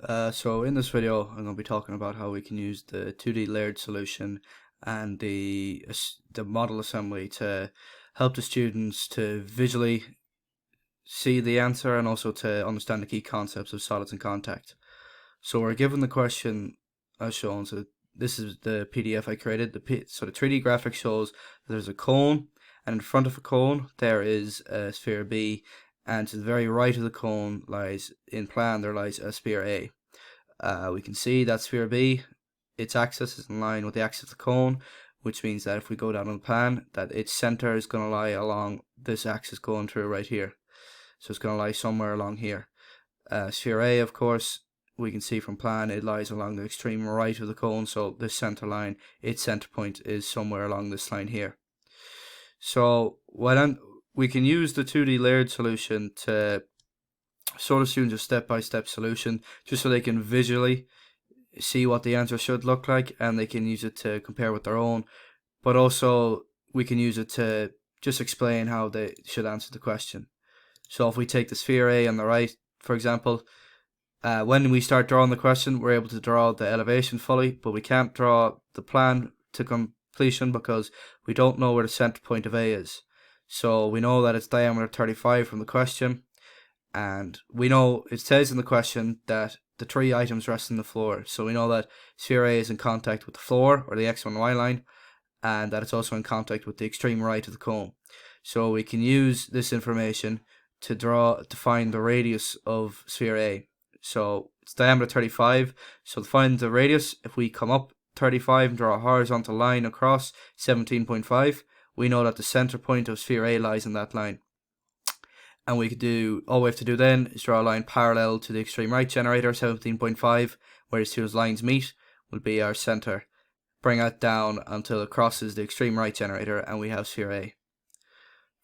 So in this video, I'm going to be talking about how we can use the 2D layered solution and the model assembly to help the students to visually see the answer and also to understand the key concepts of solids in contact. So we're given the question as shown. So this is the PDF I created. So the 3D graphic shows that there's a cone, and in front of a cone there is a sphere B, and to the very right of the cone lies, in plan, there lies a sphere A. We can see that sphere B, its axis is in line with the axis of the cone, which means that if we go down on the plan, that its center is going to lie along this axis going through right here. So it's going to lie somewhere along here. Sphere A, of course, we can see from plan, it lies along the extreme right of the cone, so this center line, its center point is somewhere along this line here. So we can use the 2D layered solution to show the students a step-by-step solution, just so they can visually see what the answer should look like, and they can use it to compare with their own, but also we can use it to just explain how they should answer the question. So if we take the sphere A on the right, for example, when we start drawing the question, we're able to draw the elevation fully, but we can't draw the plan to completion because we don't know where the center point of A is. So we know that it's diameter 35 from the question, and we know it says in the question that the 3 items rest on the floor. So we know that sphere A is in contact with the floor, or the X and Y line, and that it's also in contact with the extreme right of the cone. So we can use this information to find the radius of sphere A. So it's diameter 35. So to find the radius, if we come up 35 and draw a horizontal line across 17.5, we know that the center point of sphere A lies in that line. And all we have to do then is draw a line parallel to the extreme right generator, 17.5, where these two lines meet will be our center. Bring it down until it crosses the extreme right generator, and we have sphere A.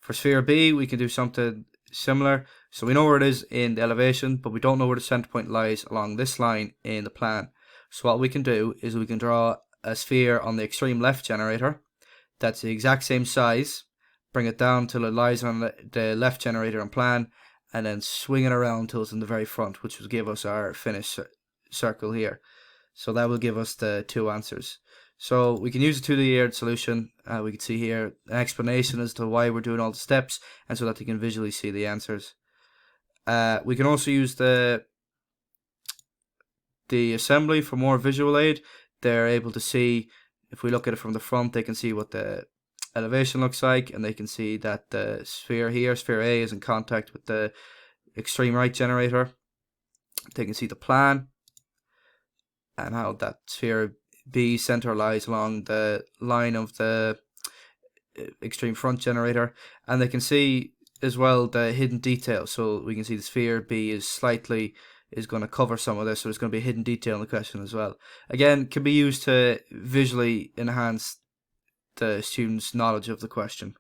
For sphere B, we can do something similar. So we know where it is in the elevation, but we don't know where the center point lies along this line in the plan. So what we can do is we can draw a sphere on the extreme left generator that's the exact same size, bring it down till it lies on the left generator and plan, and then swing it around till it's in the very front, which will give us our finished circle here. So that will give us the two answers. So we can use a 2D layered solution. We can see here an explanation as to why we're doing all the steps, and so that they can visually see the answers. We can also use the assembly for more visual aid. They're able to see, if we look at it from the front, they can see what the elevation looks like, and they can see that the sphere here, sphere A, is in contact with the extreme right generator. They can see the plan and how that sphere B center lies along the line of the extreme front generator, and they can see as well the hidden detail. So we can see the sphere B is going to cover some of this, so there's going to be a hidden detail in the question as well. Again, can be used to visually enhance the student's knowledge of the question.